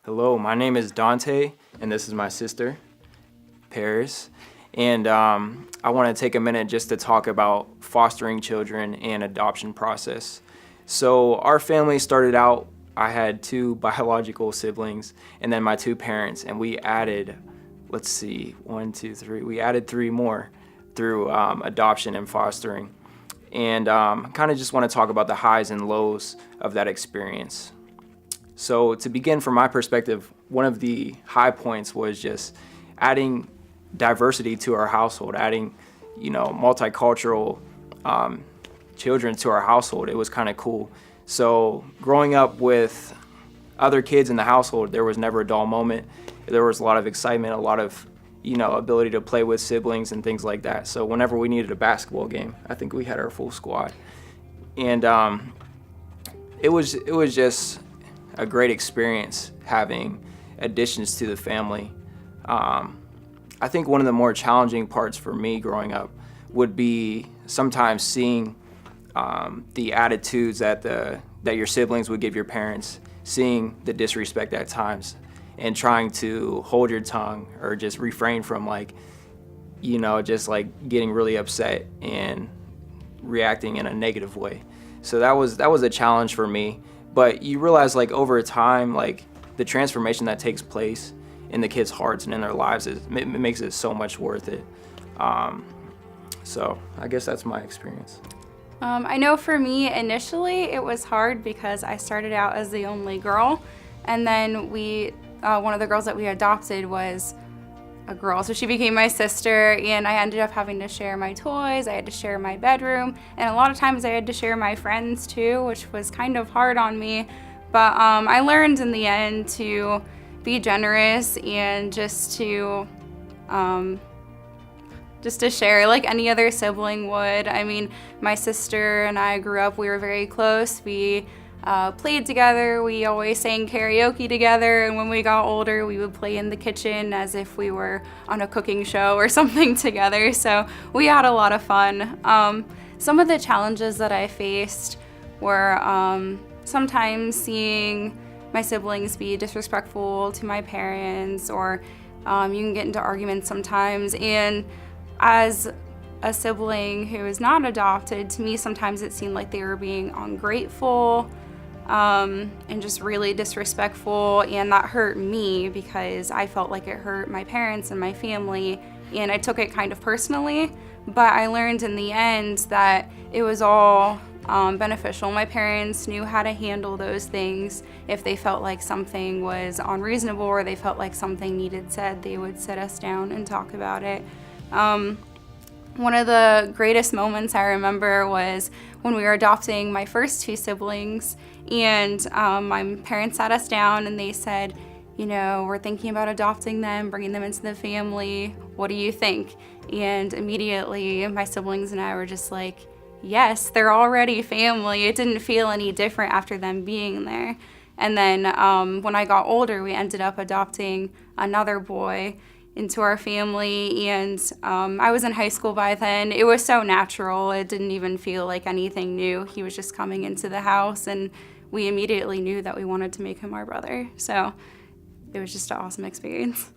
Hello, my name is Dante, and this is my sister, Paris. And I want to take a minute just to talk about fostering children and adoption process. So our family started out, I had 2 biological siblings and then my 2 parents, and we added, let's see, 1, 2, 3, we added 3 more through adoption and fostering. And kind of just want to talk about the highs and lows of that experience. So to begin, from my perspective, one of the high points was just adding diversity to our household, adding, multicultural children to our household. It was kind of cool. So growing up with other kids in the household, there was never a dull moment. There was a lot of excitement, a lot of, ability to play with siblings and things like that. So whenever we needed a basketball game, I think we had our full squad. And it was just a great experience having additions to the family. I think one of the more challenging parts for me growing up would be sometimes seeing the attitudes that your siblings would give your parents, seeing the disrespect at times, and trying to hold your tongue or just refrain from just getting really upset and reacting in a negative way. So that was a challenge for me. But you realize over time, the transformation that takes place in the kids' hearts and in their lives, it makes it so much worth it. So I guess that's my experience. I know for me, initially, it was hard because I started out as the only girl, and then one of the girls that we adopted was a girl, so she became my sister, and I ended up having to share my toys, I had to share my bedroom, and a lot of times I had to share my friends too, which was kind of hard on me, but I learned in the end to be generous and just to share like any other sibling would. I mean, my sister and I grew up, we were very close, we played together, we always sang karaoke together, and when we got older we would play in the kitchen as if we were on a cooking show or something together, so we had a lot of fun. Some of the challenges that I faced were sometimes seeing my siblings be disrespectful to my parents, or you can get into arguments sometimes, and as a sibling who is not adopted, to me sometimes it seemed like they were being ungrateful and just really disrespectful, and that hurt me because I felt like it hurt my parents and my family, and I took it kind of personally, but I learned in the end that it was all beneficial. My parents knew how to handle those things. If they felt like something was unreasonable or they felt like something needed said, they would sit us down and talk about it. One of the greatest moments I remember was when we were adopting my first 2 siblings, and my parents sat us down and they said, we're thinking about adopting them, bringing them into the family. What do you think? And immediately my siblings and I were just like, yes, they're already family. It didn't feel any different after them being there. And then when I got older, we ended up adopting another boy into our family, and I was in high school by then. It was so natural. It didn't even feel like anything new. He was just coming into the house, and we immediately knew that we wanted to make him our brother. So it was just an awesome experience.